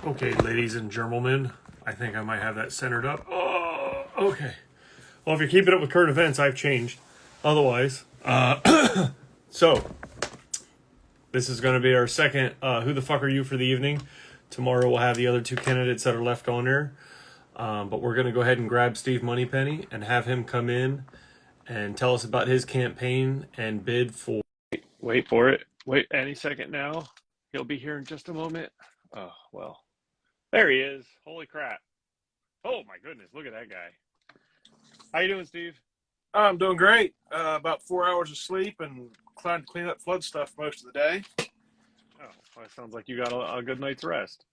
Okay, ladies and gentlemen, I think I might have that centered up. Oh, okay. Well, if you're keeping up with current events, I've changed. Otherwise, so this is going to be our second Who the Fuck Are You for the evening. Tomorrow we'll have the other two candidates that are left on there. But we're going to go ahead and grab Steve Moneypenny and have him come in and tell us about his campaign and bid for... Wait for it. Wait any second now. He'll be here in just a moment. Oh, well. There he is. Holy crap. Oh, my goodness. Look at that guy. How you doing, Steve? I'm doing great. About 4 hours of sleep and trying to clean up flood stuff most of the day. Oh, well, it sounds like you got a good night's rest.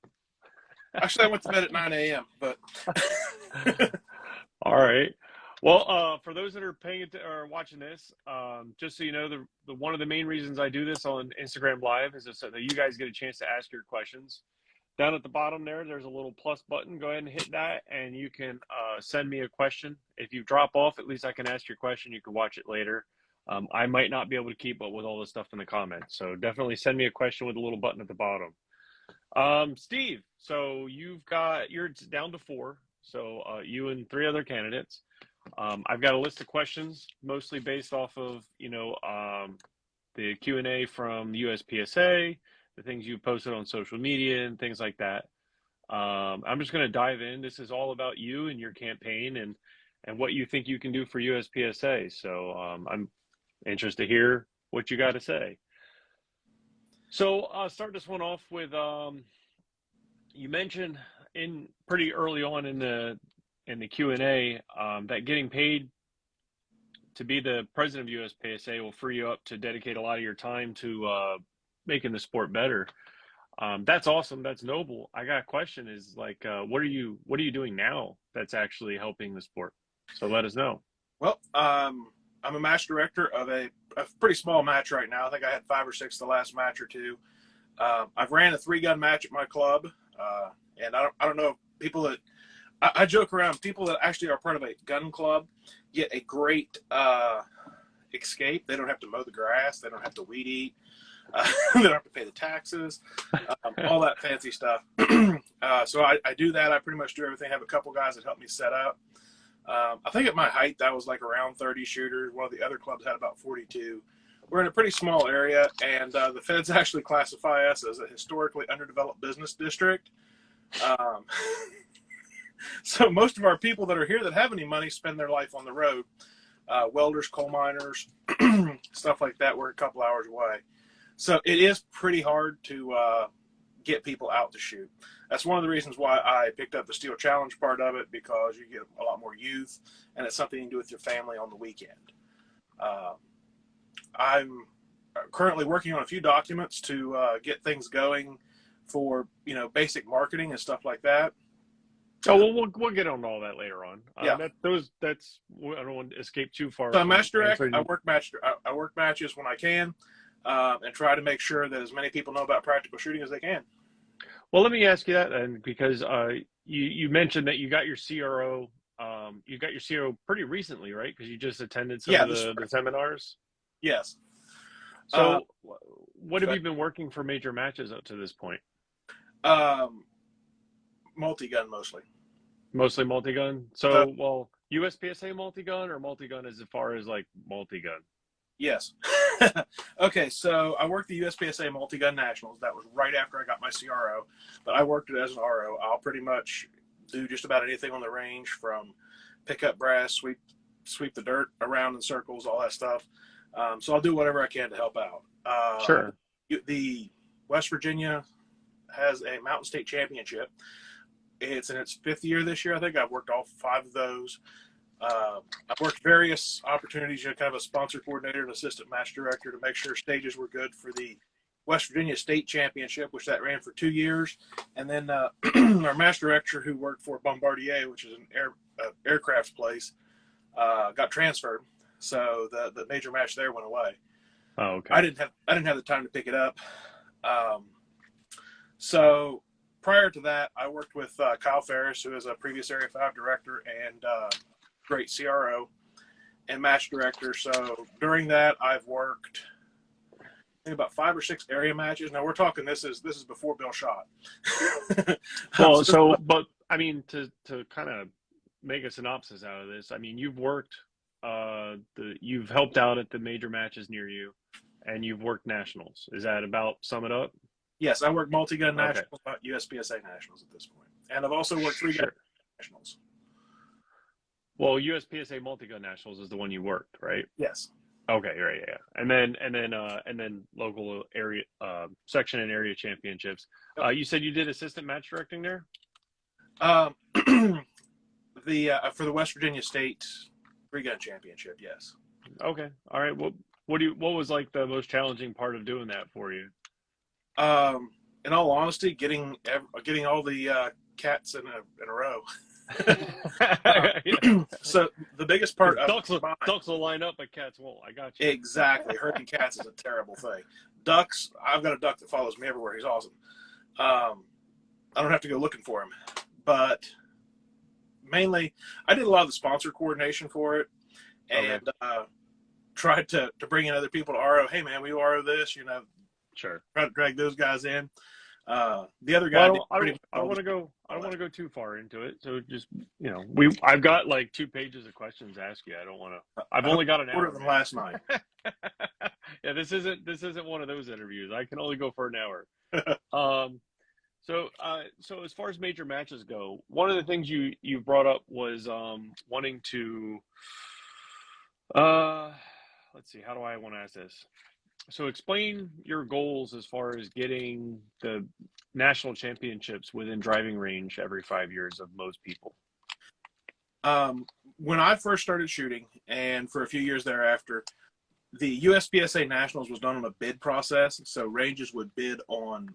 Actually, I went to bed at 9 a.m., but... All right. Well, for those that are paying it or watching this, just so you know, the one of the main reasons I do this on Instagram Live is so that you guys get a chance to ask your questions. Down at the bottom there's a little plus button. Go ahead and hit that, and you can send me a question. If you drop off, at least I can ask your question. You can watch it later. I might not be able to keep up with all the stuff in the comments, so definitely send me a question with a little button at the bottom. Steve, so you're down to 4. So you and 3 other candidates. I've got a list of questions, mostly based off of the Q&A from the USPSA, the things you posted on social media and things like that. I'm just going to dive in. This is all about you and your campaign and what you think you can do for USPSA. So I'm interested to hear what you got to say. So I'll start this one off with, you mentioned in pretty early on in the Q&A that getting paid to be the president of USPSA will free you up to dedicate a lot of your time to making the sport better. That's awesome. That's noble. I got a question is like, what are you doing now that's actually helping the sport? So let us know. Well, I'm a match director of a pretty small match right now. I think I had 5 or 6 the last match or two. I've ran a 3-gun match at my club. And I don't know if people that I joke around, people that actually are part of a gun club get a great escape. They don't have to mow the grass. They don't have to weed eat. They don't have to pay the taxes, all that fancy stuff. So I do that. I pretty much do everything. I have a couple guys that help me set up. I think at my height, that was like around 30 shooters. One of the other clubs had about 42. We're in a pretty small area, and the feds actually classify us as a historically underdeveloped business district. So most of our people that are here that have any money spend their life on the road. Welders, coal miners, stuff like that. We're a couple hours away. So it is pretty hard to get people out to shoot. That's one of the reasons why I picked up the Steel Challenge part of it, because you get a lot more youth, and it's something you can do with your family on the weekend. I'm currently working on a few documents to get things going for, basic marketing and stuff like that. Oh, well, we'll get on all that later on. Yeah. I don't want to escape too far. So I'm match direct. I work matches when I can, and try to make sure that as many people know about practical shooting as they can. Well, let me ask you that then, because you mentioned that you got your CRO. You got your CRO pretty recently, right? Because you just attended some of the seminars. Yes. So, what have you been working for major matches up to this point? Multi-gun mostly. Mostly multi-gun. So, USPSA multi-gun or multi-gun as far as like multi-gun? Yes. Okay, so I worked the USPSA multi-gun nationals. That was right after I got my CRO, but I worked it as an RO. I'll pretty much do just about anything on the range, from pick up brass, sweep the dirt around in circles, all that stuff. So I'll do whatever I can to help out. Sure. The West Virginia has a Mountain State Championship. It's in its 5th year this year, I think. I've worked all 5 of those. I've worked various opportunities, kind of a sponsor coordinator and assistant match director, to make sure stages were good for the West Virginia State Championship, which that ran for 2 years. And then our match director, who worked for Bombardier, which is an aircraft place, got transferred. So the major match there went away. Oh, okay. I didn't have the time to pick it up. So prior to that, I worked with Kyle Ferris, who is a previous Area 5 director and great CRO and match director. So during that, I've worked think about 5 or 6 area matches. Now we're talking this is before Bill shot. Well, so, but I mean, to kind of make a synopsis out of this, I mean, you've helped out at the major matches near you, and you've worked nationals. Is that about sum it up? Yes, I work multi-gun Okay, nationals, not USPSA nationals at this point, and I've also worked 3-gun sure. nationals. Well, USPSA multi-gun nationals is the one you worked, right? Yes. Okay, right, yeah. And then local area, section and area championships. Yep. You said you did assistant match directing there? Um, for the West Virginia State 3-gun championship, yes. Okay, all right. What was like the most challenging part of doing that for you? In all honesty, getting all the cats in a row. So the biggest part of ducks will line up, but cats won't. I got you. Exactly. Herding cats is a terrible thing. Ducks, I've got a duck that follows me everywhere. He's awesome. I don't have to go looking for him, but mainly I did a lot of the sponsor coordination for it, and tried to bring in other people to RO. Hey man, we RO this, Sure. Try to drag those guys in. The other guy. Well, I don't want to go. I don't want to go too far into it. So just I've got like 2 pages of questions to ask you. I don't want to. I've only got an hour. Than last night. Yeah, this isn't one of those interviews. I can only go for an hour. So as far as major matches go, one of the things you brought up was wanting to. Let's see. How do I want to ask this? So explain your goals as far as getting the national championships within driving range every 5 years of most people. When I first started shooting, and for a few years thereafter, the USPSA Nationals was done on a bid process. So ranges would bid on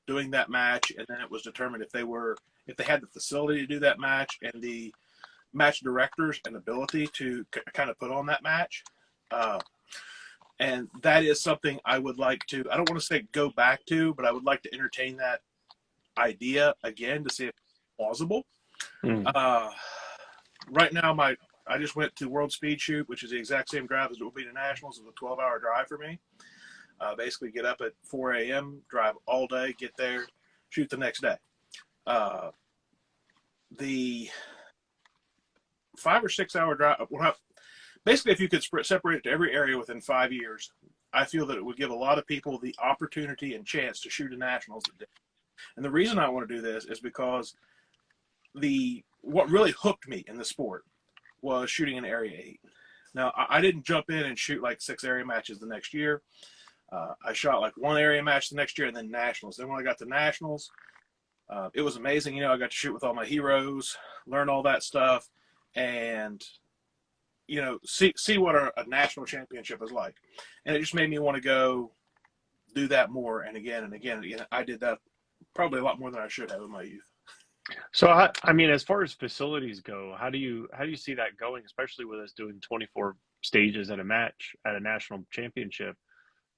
doing that match, and then it was determined if they had the facility to do that match and the match directors and ability to kind of put on that match. And that is something I would like to, I don't want to say go back to, but I would like to entertain that idea again to see if it's plausible. Right now, I just went to World Speed Shoot, which is the exact same drive as it will be to Nationals. It's a 12-hour drive for me. Basically get up at 4 a.m., drive all day, get there, shoot the next day. The 5 or 6 hour drive, basically, if you could separate it to every area within 5 years, I feel that it would give a lot of people the opportunity and chance to shoot a nationals. And the reason I want to do this is because what really hooked me in the sport was shooting in Area 8. Now, I didn't jump in and shoot like 6 area matches the next year. I shot like 1 area match the next year and then nationals. Then when I got to nationals, it was amazing. I got to shoot with all my heroes, learn all that stuff, and see what a national championship is like. And it just made me want to go do that more. And again, I did that probably a lot more than I should have in my youth. So, I mean, as far as facilities go, how do you see that going, especially with us doing 24 stages at a match at a national championship?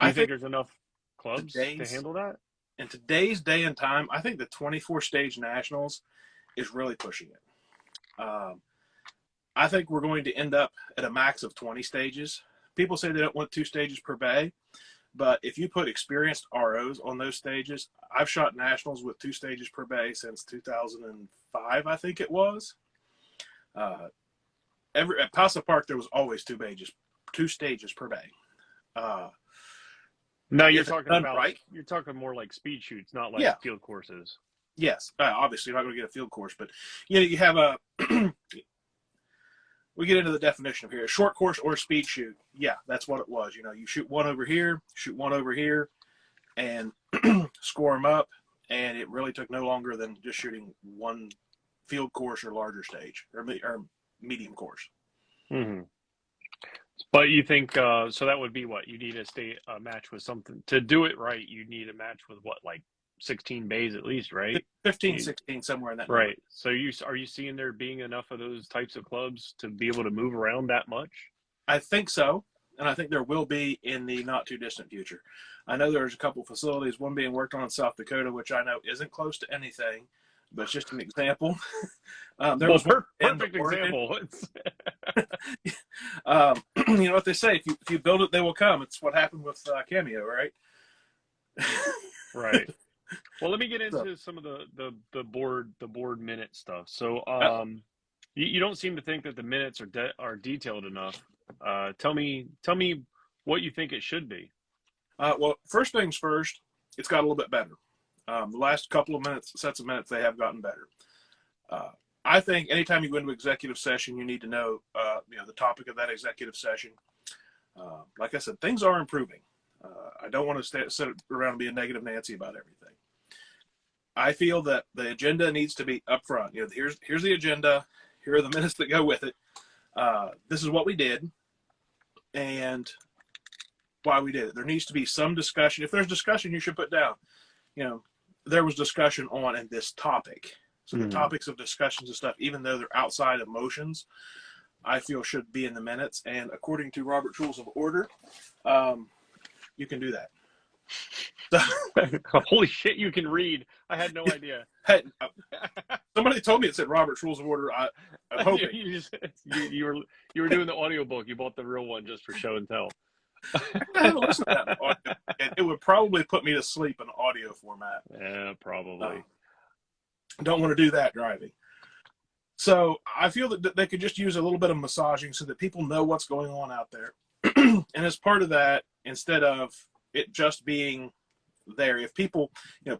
Do you think there's enough clubs to handle that? In today's day and time, I think the 24-stage nationals is really pushing it. I think we're going to end up at a max of 20 stages. People say they don't want 2 stages per bay, but if you put experienced ROs on those stages, I've shot nationals with 2 stages per bay since 2005, I think it was. At Paso Park, there was always 2 stages per bay. No, you're talking you're talking more like speed shoots, not like field courses. Yes, obviously you're not going to get a field course, but you have a. We get into the definition of here: a short course or a speed shoot. Yeah, that's what it was. You shoot one over here, shoot one over here, and score them up. And it really took no longer than just shooting 1 field course or larger stage or medium course. Mm-hmm. But you think so? That would be what you need a match with something to do it right. You need a match with what, like 16 bays at least, right? 15, 16, somewhere in that. Right. Number. So are you seeing there being enough of those types of clubs to be able to move around that much? I think so, and I think there will be in the not too distant future. I know there's a couple facilities, one being worked on in South Dakota, which I know isn't close to anything, but it's just an example. Perfect example. You know what they say: if you build it, they will come. It's what happened with Cameo, right? Right. Well, let me get So, into some of the board minute stuff. So, uh, you don't seem to think that the minutes are detailed enough. Tell me what you think it should be. well, first things first, it's got a little bit better. The last couple of sets of minutes, they have gotten better. I think anytime you go into executive session, you need to know, the topic of that executive session. Like I said, things are improving. I don't want to sit around and be a negative Nancy about everything. I feel that the agenda needs to be up front. Here's the agenda. Here are the minutes that go with it. This is what we did, and why we did it. There needs to be some discussion. If there's discussion, you should put down, there was discussion on and this topic. So the topics of discussions and stuff, even though they're outside of motions, I feel should be in the minutes. And according to Robert's Rules of Order, you can do that. Holy shit, you can read. I had no idea. Hey, somebody told me it said Robert's Rules of Order. I'm hoping. you were doing the audiobook. You bought the real one just for show and tell. I haven't listened to that in audio, and it would probably put me to sleep in audio format. Yeah, probably. Don't want to do that driving. So I feel that they could just use a little bit of massaging so that people know what's going on out there. And as part of that, instead of it just being there, if people,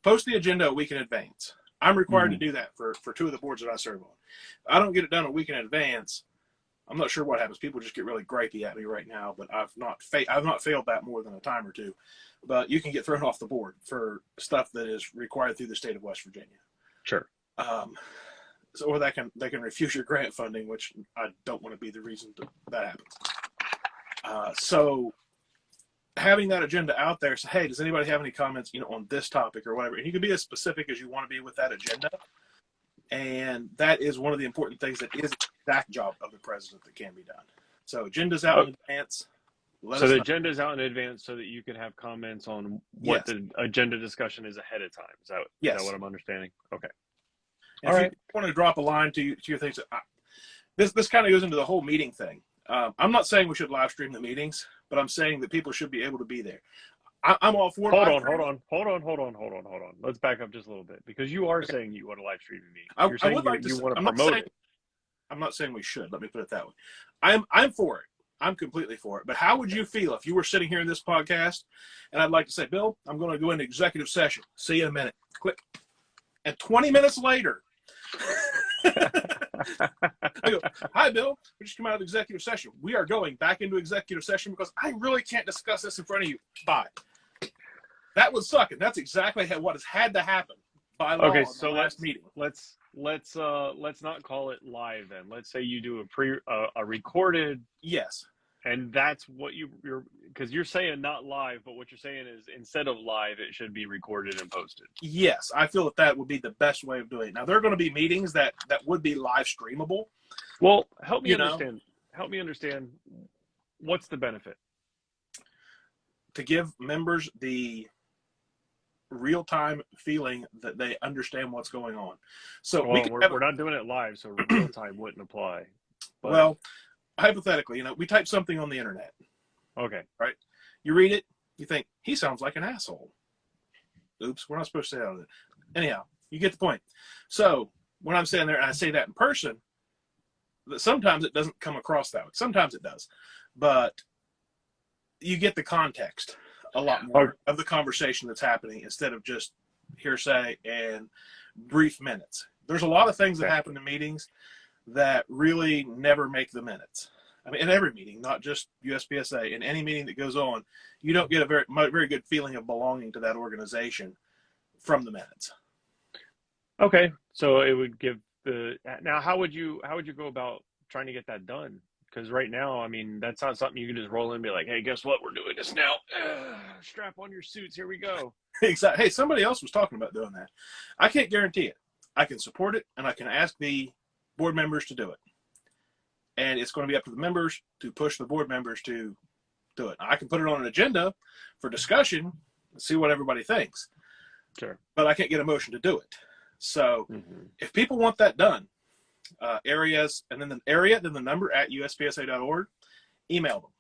post the agenda a week in advance. I'm required to do that for two of the boards that I serve on. If I don't get it done a week in advance, I'm not sure what happens. People just get really gripey at me right now, but I've not failed that more than a time or two. But you can get thrown off the board for stuff that is required through the state of West Virginia. Sure. Or they can refuse your grant funding, which I don't want to be the reason that happens. So having that agenda out there, say, hey, does anybody have any comments, on this topic or whatever? And you can be as specific as you want to be with that agenda. And that is one of the important things that is the exact job of the president that can be done. So agenda's out in advance. So the agenda is out in advance so that you can have comments on what the agenda discussion is ahead of time. Is that what I'm understanding? Okay. All right. If you want to drop a line to your things, this kind of goes into the whole meeting thing. I'm not saying we should live stream the meetings, but I'm saying that people should be able to be there. I'm all for Hold on. Let's back up just a little bit, because you are saying you want to live stream the meeting. You're saying you want to promote it. I'm not saying we should. Let me put it that way. I'm for it. I'm completely for it. But how would you feel if you were sitting here in this podcast and I'd like to say, Bill, I'm going to go into executive session. See you in a minute. Click. And 20 minutes later, I go, hi, Bill. We just come out of executive session. We are going back into executive session because I really can't discuss this in front of you. Bye. That would suck. And that's exactly what has had to happen by law in the last meeting. Let's not call it live then. Let's say you do a recorded. Yes. And that's what you're because you're saying not live, but what you're saying is instead of live, it should be recorded and posted. Yes, I feel that would be the best way of doing it. Now, there are going to be meetings that would be live streamable. Well, help me understand. Help me understand what's the benefit? To give members the real-time feeling that they understand what's going on. So we're not doing it live, so real-time wouldn't apply. But, well, hypothetically, we type something on the internet. Okay. Right? You read it, you think, he sounds like an asshole. Oops, we're not supposed to say that. Anyhow, you get the point. So when I'm sitting there and I say that in person, sometimes it doesn't come across that way. Sometimes it does. But you get the context a lot more of the conversation that's happening instead of just hearsay and brief minutes. There's a lot of things that happen in meetings that really never make the minutes. I mean, in every meeting, not just USPSA, in any meeting that goes on, you don't get a very good feeling of belonging to that organization from the minutes. Okay, so it would give now. How would you go about trying to get that done? Because right now, I mean, that's not something you can just roll in and be like, hey, guess what? We're doing this now. Strap on your suits. Here we go. Exactly. Hey, somebody else was talking about doing that. I can't guarantee it. I can support it, and I can ask the board members to do it. And it's going to be up to the members to push the board members to do it. I can put it on an agenda for discussion and see what everybody thinks. Sure. But I can't get a motion to do it. So if people want that done, areas, and then the number at uspsa.org, email them.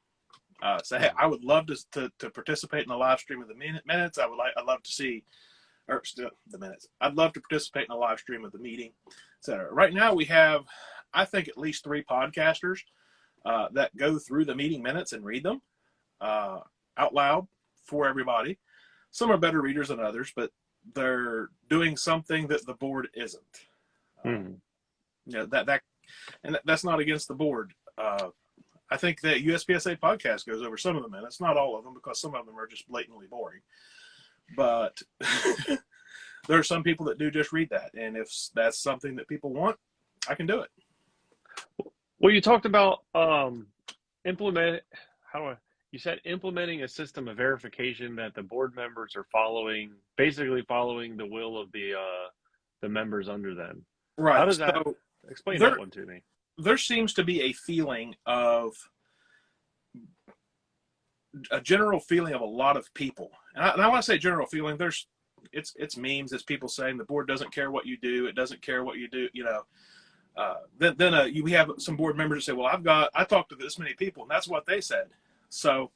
Say, hey, I would love to participate in the live stream of the minutes. I'd love to see, or still the minutes. I'd love to participate in a live stream of the meeting, etc. Right now we have, I think, at least 3 podcasters that go through the meeting minutes and read them out loud for everybody. Some are better readers than others, but they're doing something that the board isn't. That's not against the board. I think that USPSA podcast goes over some of the minutes, not all of them, because some of them are just blatantly boring. But there are some people that do just read that, and if that's something that people want, I can do it. Well, you talked about you said implementing a system of verification that the board members are basically following the will of the members under them. Right. How does that explain that one to me? There seems to be a feeling of a general feeling of a lot of people, and I want to say general feeling. It's memes. It's people saying the board doesn't care what you do. It doesn't care what you do. We have some board members that say, well, I talked to this many people, and that's what they said. So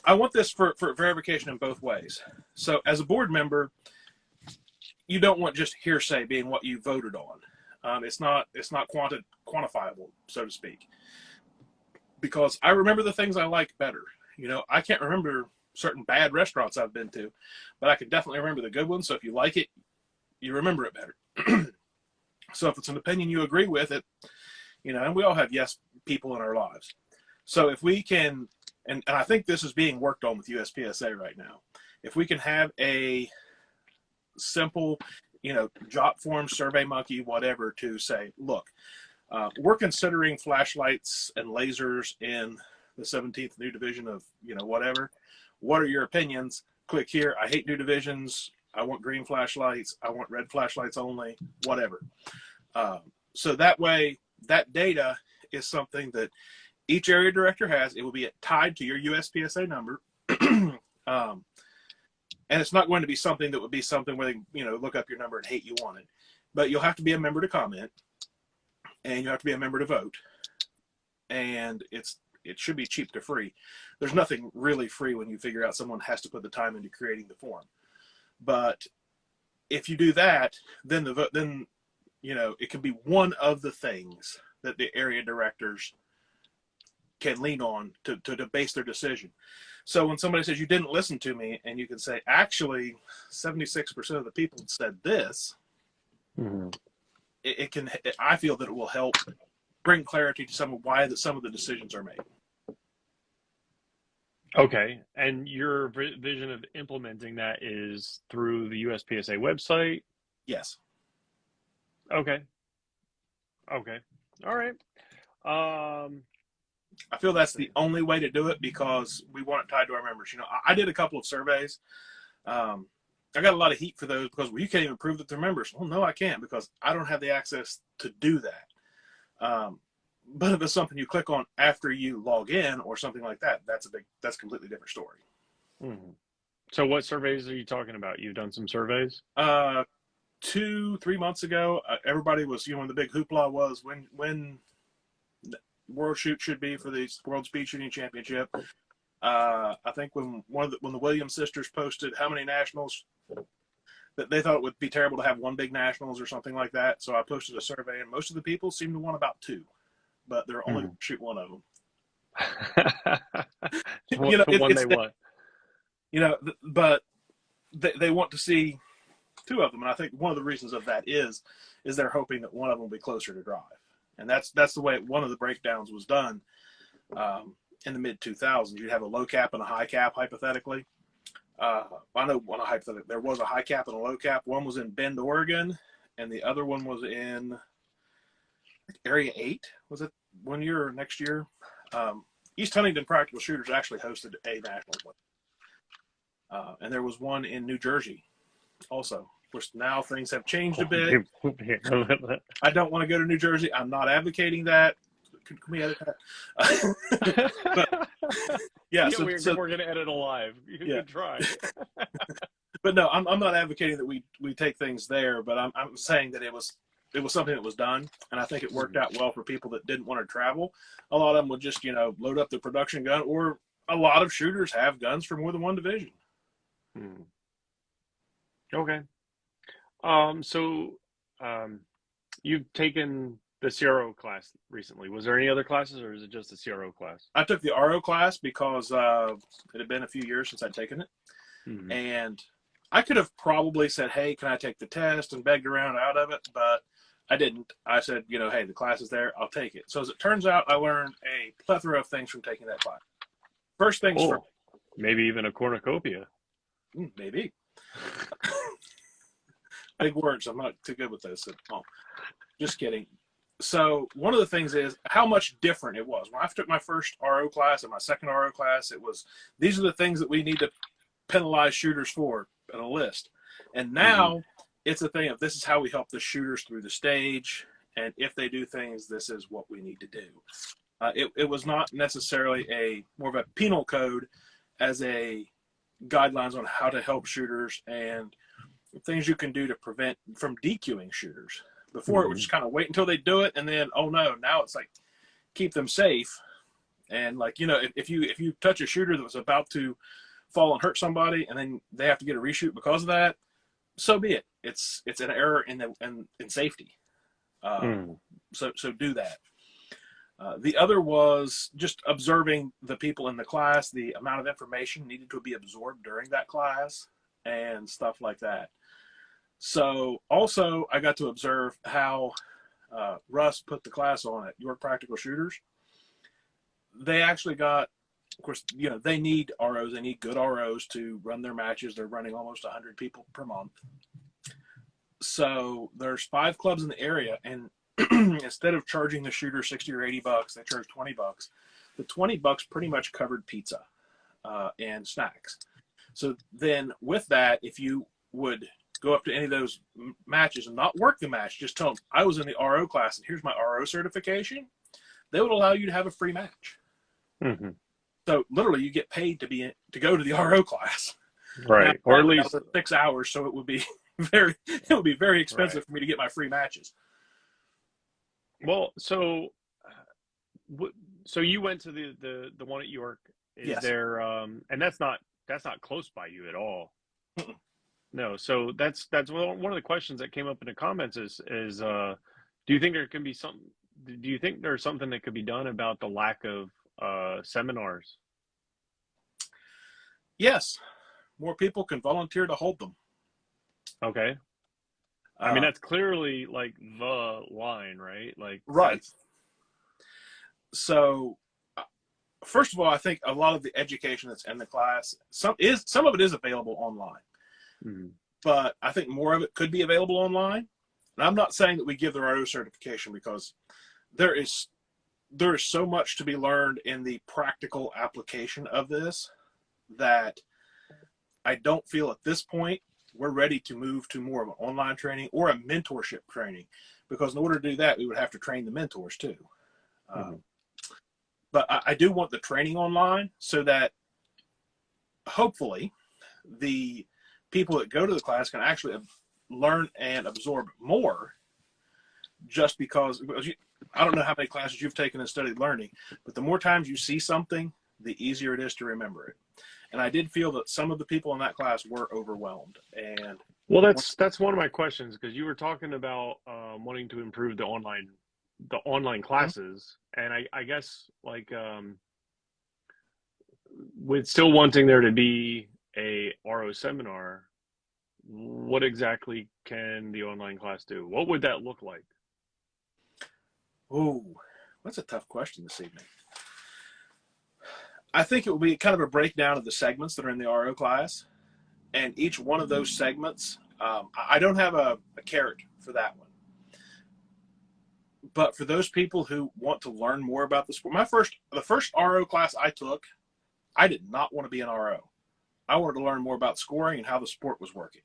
I want this for verification in both ways. So as a board member, you don't want just hearsay being what you voted on. It's not quantifiable, so to speak, because I remember the things I like better. I can't remember certain bad restaurants I've been to, but I can definitely remember the good ones. So if you like it, you remember it better. So if it's an opinion you agree with it, and we all have yes people in our lives. So if we can, and I think this is being worked on with USPSA right now, if we can have a simple, jot form, survey monkey, whatever, to say, look, we're considering flashlights and lasers in the 17th new division of, whatever. What are your opinions? Click here. I hate new divisions. I want green flashlights. I want red flashlights only, whatever. So that way, that data is something that each area director has. It will be tied to your USPSA number. And it's not going to be something that would be something where they, look up your number and hate you on it. But you'll have to be a member to comment, and you have to be a member to vote. And it should be cheap to free. There's nothing really free when you figure out someone has to put the time into creating the form. But if you do that, then it can be one of the things that the area directors can lean on to base their decision. So when somebody says you didn't listen to me, and you can say, actually, 76% of the people said this, I feel that it will help bring clarity to some of the decisions are made. Okay. And your vision of implementing that is through the USPSA website? Yes. Okay. All right. I feel that's the only way to do it, because we want it tied to our members. I did a couple of surveys. I got a lot of heat for those because, well, you can't even prove that they're members. Well, no, I can't, because I don't have the access to do that. But if it's something you click on after you log in or something like that, that's a completely different story. So what surveys are you talking about? You've done some surveys? 2-3 months ago, everybody was, when the big hoopla was when World Shoot should be for the World Speed Shooting Championship. I think when the Williams sisters posted how many nationals, that they thought it would be terrible to have one big nationals or something like that. So I posted a survey, and most of the people seemed to want about 2, but they're only going to shoot one of them. But they want to see 2 of them, and I think one of the reasons of that is they're hoping that one of them will be closer to drive. And that's the way one of the breakdowns was done in the mid-2000s. You'd have a low cap and a high cap, hypothetically. I know one hypothetically. There was a high cap and a low cap. One was in Bend, Oregon, and the other one was in Area 8. Was it one year or next year? East Huntington Practical Shooters actually hosted a national one. And there was one in New Jersey also. Of course, now things have changed a bit. I don't want to go to New Jersey. I'm not advocating that. Can we edit that? But, yeah, we're going to edit a live. You can try. But no, I'm not advocating that we take things there. But I'm saying that it was something that was done, and I think it worked out well for people that didn't want to travel. A lot of them would just load up the production gun, or a lot of shooters have guns for more than one division. Hmm. Okay. So um, you've taken the CRO class recently. Was there any other classes, or is it just the CRO class? I took the RO class because it had been a few years since I'd taken it. Hmm. And I could have probably said, hey, can I take the test, and begged around out of it, but I didn't. I said, hey, the class is there. I'll take it. So as it turns out, I learned a plethora of things from taking that class. First things first. Oh, maybe even a cornucopia. Maybe. Big words. I'm not too good with those. Oh, just kidding. So one of the things is how much different it was. When I took my first RO class and my second RO class, it was, these are the things that we need to penalize shooters for in a list. And now it's a thing of, this is how we help the shooters through the stage. And if they do things, this is what we need to do. It was not necessarily more of a penal code as a guidelines on how to help shooters and things you can do to prevent from DQing shooters. Before it would just kind of wait until they do it, and then, oh no, now it's like keep them safe. And like, if you touch a shooter that was about to fall and hurt somebody, and then they have to get a reshoot because of that, so be it. It's an error in safety. So do that. The other was just observing the people in the class, the amount of information needed to be absorbed during that class, and stuff like that. So also I got to observe how Russ put the class on at York Practical Shooters. They actually got, of course, they need ROs. They need good ROs to run their matches. They're running almost 100 people per month. So there's 5 clubs in the area, and instead of charging the shooter $60 or $80, they charge $20. The $20 pretty much covered pizza and snacks. So then with that, if you would go up to any of those matches and not work the match, just tell them, I was in the RO class and here's my RO certification, they would allow you to have a free match. Mm-hmm. So literally you get paid to go to the RO class. Right. Now, Or at least 6 hours. So it would be very expensive for me to get my free matches. Well, so you went to the one at York. Is Yes. there and that's not close by you at all. No, so that's one of the questions that came up in the comments is do you think there can be do you think there's something that could be done about the lack of seminars? Yes. More people can volunteer to hold them. Okay. I mean, that's clearly like the line, right? Like, right. So first of all, I think a lot of the education that's in the class, some of it is available online. Mm-hmm. But I think more of it could be available online. And I'm not saying that we give the RO certification, because there is so much to be learned in the practical application of this that I don't feel at this point we're ready to move to more of an online training or a mentorship training, because in order to do that, we would have to train the mentors too. But I do want the training online so that hopefully the people that go to the class can actually learn and absorb more, just because I don't know how many classes you've taken and studied learning, but the more times you see something, the easier it is to remember it. And I did feel that some of the people in that class were overwhelmed. And well, that's one of my questions, because you were talking about wanting to improve the online classes, and I guess like with still wanting there to be a RO seminar, what exactly can the online class do? What would that look like? Oh, that's a tough question this evening. I think it will be kind of a breakdown of the segments that are in the RO class, and each one of those segments, I don't have a carrot for that one. But for those people who want to learn more about the sport, the first RO class I took, I did not want to be an RO. I wanted to learn more about scoring and how the sport was working.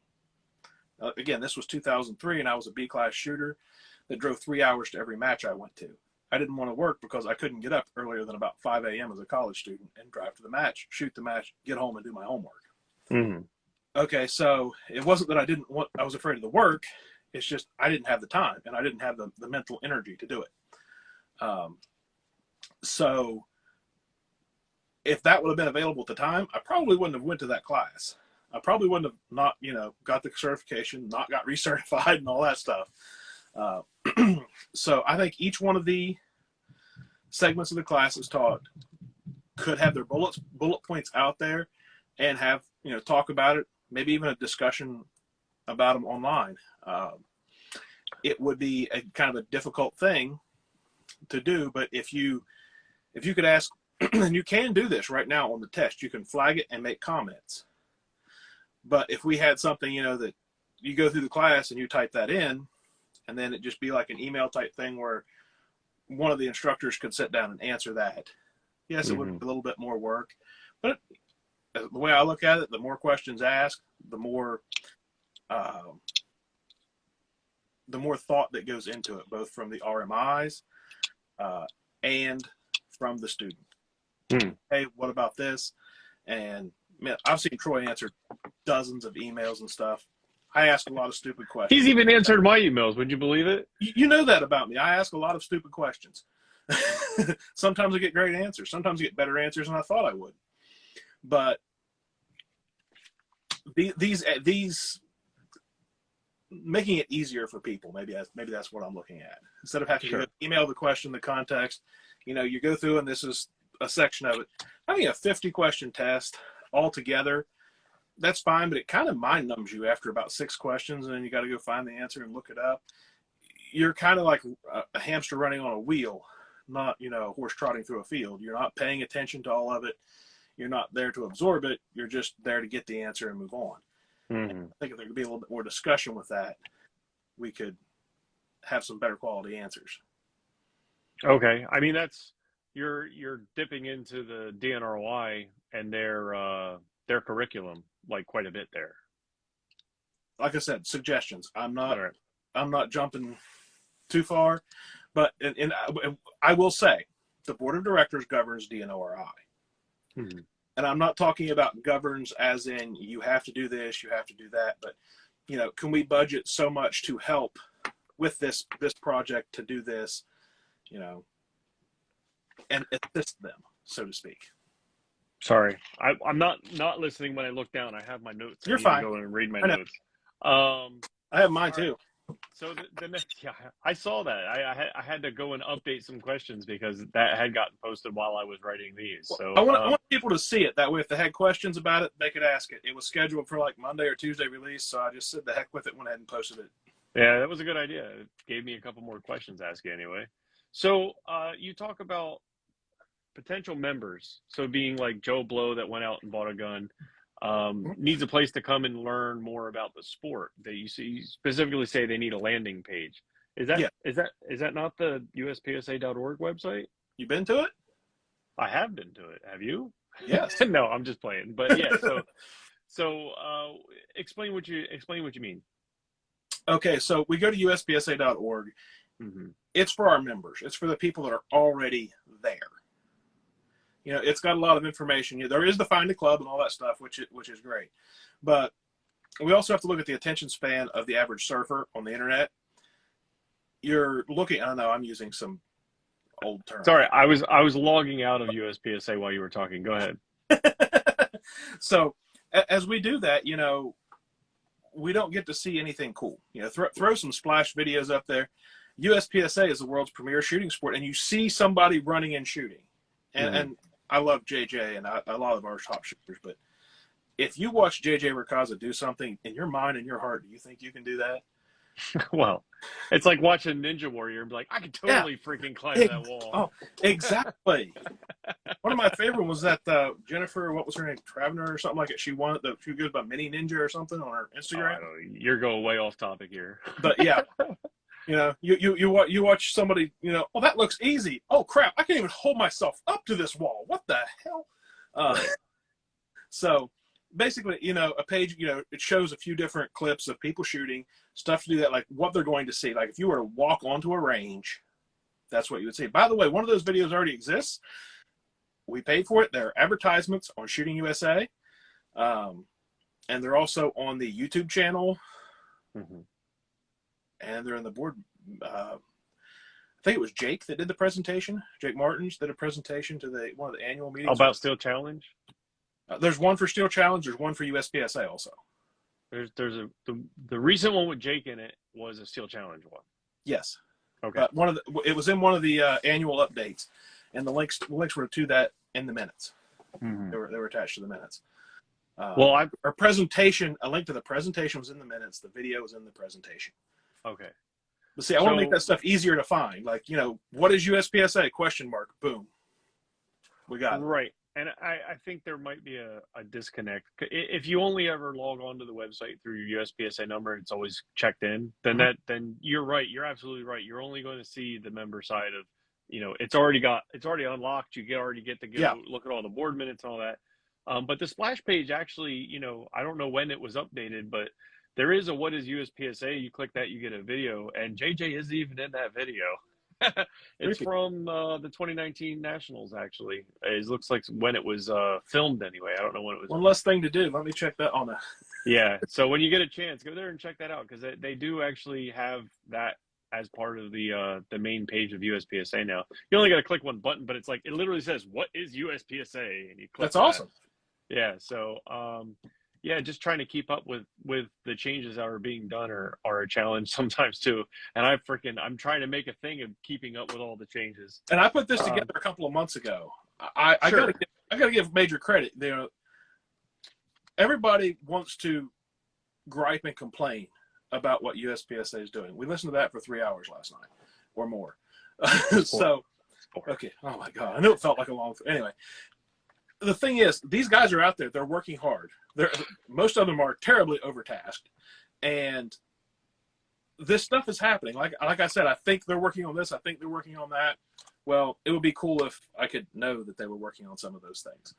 Again, this was 2003, and I was a B-class shooter that drove 3 hours to every match I went to. I didn't want to work because I couldn't get up earlier than about 5 a.m. as a college student and drive to the match, shoot the match, get home, and do my homework. Mm-hmm. Okay, so it wasn't that I was afraid of the work. It's just I didn't have the time, and I didn't have the mental energy to do it. So if that would have been available at the time, I probably wouldn't have went to that class. I probably wouldn't have not, got the certification, not got recertified and all that stuff. Uh, so I think each one of the segments of the classes taught could have their bullet points out there and have, talk about it, maybe even a discussion about them online. It would be a kind of a difficult thing to do, but if you could ask, and you can do this right now on the test, you can flag it and make comments. But if we had something, that you go through the class and you type that in, and then it just be like an email type thing where one of the instructors could sit down and answer that. Yes, it would be a little bit more work, but the way I look at it, the more questions asked, the more thought that goes into it, both from the RMIs and from the student. Hey, what about this? And man, I've seen Troy answer dozens of emails and stuff. I ask a lot of stupid questions. He's even answered my emails. Would you believe it? You know that about me. I ask a lot of stupid questions. Sometimes I get great answers. Sometimes I get better answers than I thought I would. But these making it easier for people, maybe that's what I'm looking at. Instead of having to email the question, the context, you go through and this is a section of it. I mean, a 50-question test altogether, that's fine, but it kind of mind numbs you after about 6 questions, and then you got to go find the answer and look it up. You're kind of like a hamster running on a wheel, not, a horse trotting through a field. You're not paying attention to all of it. You're not there to absorb it. You're just there to get the answer and move on. I think if there could be a little bit more discussion with that, we could have some better quality answers. Okay. I mean, you're dipping into the DNRY and their curriculum like quite a bit there. Like I said, suggestions. I'm not jumping too far, but and I will say the board of directors governs DNORI. And I'm not talking about governs as in you have to do this, you have to do that, but can we budget so much to help with this project to do this, and assist them, so to speak. Sorry, I'm not listening when I look down. I have my notes. You're fine. I need to go and read my notes. I have mine too. So the next, I saw that. I had to go and update some questions because that had gotten posted while I was writing these. So I want people to see it. That way, if they had questions about it, they could ask it. It was scheduled for like Monday or Tuesday release, so I just said the heck with it, went ahead and posted it. Yeah, that was a good idea. It gave me a couple more questions to ask you anyway. So you talk about potential members. So being like Joe Blow that went out and bought a gun. Needs a place to come and learn more about the sport. That you specifically say they need a landing page. Is that not the USPSA.org website? You been to it? I have been to it. Have you? Yes. No, I'm just playing. But yeah, so explain what you mean. Okay, so we go to USPSA.org. It's for our members. It's for the people that are already there. It's got a lot of information. There is the Find a Club and all that stuff, which is great. But we also have to look at the attention span of the average surfer on the internet. You're looking, I know I'm using some old terms. Sorry, I was logging out of USPSA while you were talking. Go ahead. So as we do that, we don't get to see anything cool. Throw some splash videos up there. USPSA is the world's premier shooting sport, and you see somebody running and shooting. And I love JJ and a lot of our top shooters, but if you watch JJ Racaza do something in your mind and your heart, do you think you can do that? Well, it's like watching Ninja Warrior and be like, I could totally freaking climb that wall. Oh, exactly. One of my favorite was that Jennifer, what was her name, Travner or something like it. She goes by Mini Ninja or something on her Instagram. Oh, you're going way off topic here. But yeah. You watch somebody, oh, that looks easy. Oh, crap, I can't even hold myself up to this wall. What the hell? So basically, a page, it shows a few different clips of people shooting, stuff to do that, like what they're going to see. Like if you were to walk onto a range, that's what you would see. By the way, one of those videos already exists. We paid for it. There are advertisements on Shooting USA. And they're also on the YouTube channel. And they're in the board. think it was Jake that did the presentation. Jake Martins did a presentation to one of the annual meetings. About Steel Challenge? There's one for Steel Challenge. There's one for USPSA also. The recent one with Jake in it was a Steel Challenge one. Yes. Okay. It was in one of the annual updates, and the links were to that in the minutes. Mm-hmm. They were attached to the minutes. Our presentation, a link to the presentation was in the minutes. The video was in the presentation. Okay. But see, I want to make that stuff easier to find. Like, what is USPSA? ? Boom. We got it. Right. And I think there might be a disconnect. If you only ever log on to the website through your USPSA number, it's always checked in, then then you're right. You're absolutely right. You're only going to see the member side of, it's already unlocked. You already get to go look at all the board minutes and all that. But the splash page actually, I don't know when it was updated, but there is a what is USPSA. You click that, you get a video, and JJ isn't even in that video. It's from the 2019 Nationals, actually. It looks like when it was filmed anyway. I don't know when it was. One less thing to do. Let me check that on the. Yeah. So when you get a chance, go there and check that out, because they do actually have that as part of the main page of USPSA now. You only got to click one button, but it's like it literally says, "What is USPSA?" and you click. That's awesome. Yeah. So just trying to keep up with the changes that are being done are a challenge sometimes too. And I'm trying to make a thing of keeping up with all the changes. And I put this together a couple of months ago. I gotta give major credit. Everybody wants to gripe and complain about what USPSA is doing. We listened to that for 3 hours last night or more. So, okay. Oh my God. I knew it felt like a long. Anyway, the thing is, these guys are out there. They're working hard. Most of them are terribly overtasked, and this stuff is happening. Like I said, I think they're working on this. I think they're working on that. Well, it would be cool if I could know that they were working on some of those things.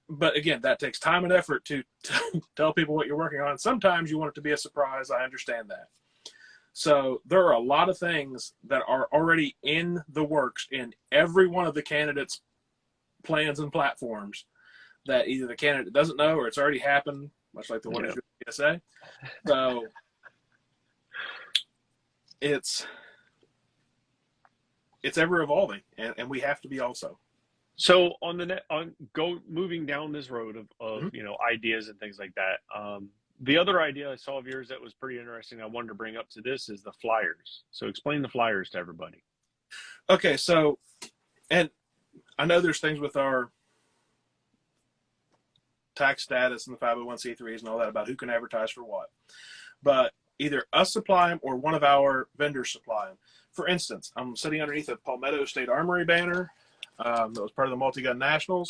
But again, that takes time and effort to tell people what you're working on. Sometimes you want it to be a surprise. I understand that. So there are a lot of things that are already in the works in every one of the candidates' plans and platforms that either the candidate doesn't know or it's already happened, much like the one at PSA. So it's ever evolving, and we have to be also. So moving down this road of ideas and things like that. The other idea I saw of yours that was pretty interesting, I wanted to bring up to this, is the flyers. So explain the flyers to everybody. Okay, so, and I know there's things with our tax status and the 501c3s and all that about who can advertise for what. But either us supply them or one of our vendors supply them. For instance, I'm sitting underneath a Palmetto State Armory banner that was part of the Multi-Gun Nationals.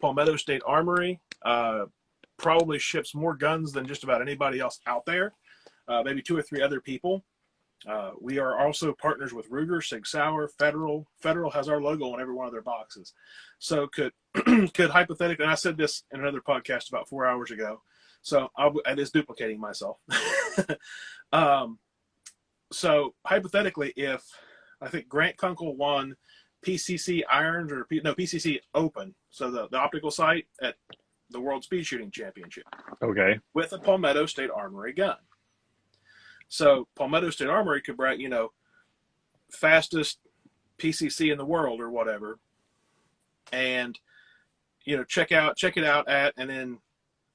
Palmetto State Armory probably ships more guns than just about anybody else out there, maybe 2 or 3 other people. We are also partners with Ruger, Sig Sauer, Federal. Federal has our logo on every one of their boxes. So could hypothetically, and I said this in another podcast about 4 hours ago, so it is duplicating myself. So hypothetically, if I think Grant Kunkel won PCC Irons PCC Open, so the optical sight at the World Speed Shooting Championship, okay, with a Palmetto State Armory gun. So Palmetto State Armory could brag, fastest PCC in the world or whatever, and check it out at, and then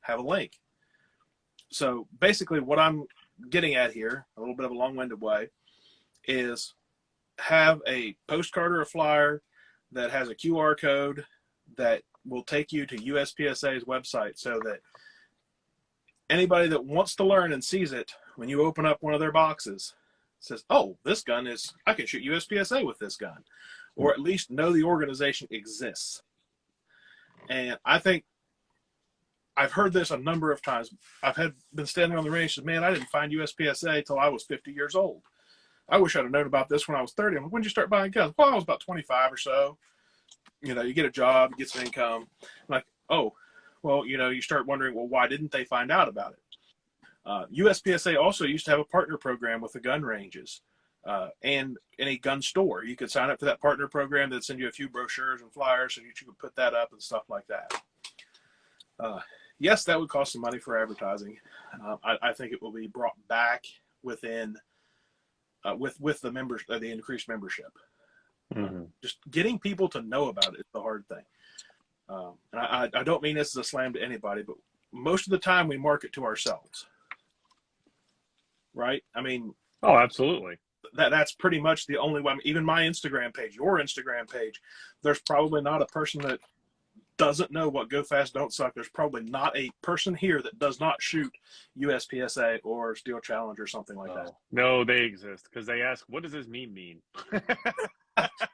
have a link. So basically, what I'm getting at here, a little bit of a long-winded way, is have a postcard or a flyer that has a QR code that will take you to USPSA's website, so that anybody that wants to learn and sees it, when you open up one of their boxes, says, "Oh, this gun I can shoot USPSA with this gun," or at least know the organization exists. And I think I've heard this a number of times. I've been standing on the range and said, "Man, I didn't find USPSA till I was 50 years old. I wish I'd have known about this when I was 30. I'm like, when did you start buying guns? Well, I was about 25 or so. You get a job, you get some income. I'm like, oh, well, you start wondering, well, why didn't they find out about it? USPSA also used to have a partner program with the gun ranges and in a gun store. You could sign up for that partner program. They'd send you a few brochures and flyers so you could put that up and stuff like that. Yes, that would cost some money for advertising. I think it will be brought back within with the members, the increased membership. Mm-hmm. Just getting people to know about it is the hard thing. And I don't mean this as a slam to anybody, but most of the time we market to ourselves, right? I mean, Oh, absolutely. That's pretty much the only way. I mean, even my Instagram page, your Instagram page, there's probably not a person that doesn't know what Go Fast Don't Suck. There's probably not a person here that does not shoot USPSA or Steel Challenge or something like that. No, they exist because they ask, what does this meme mean?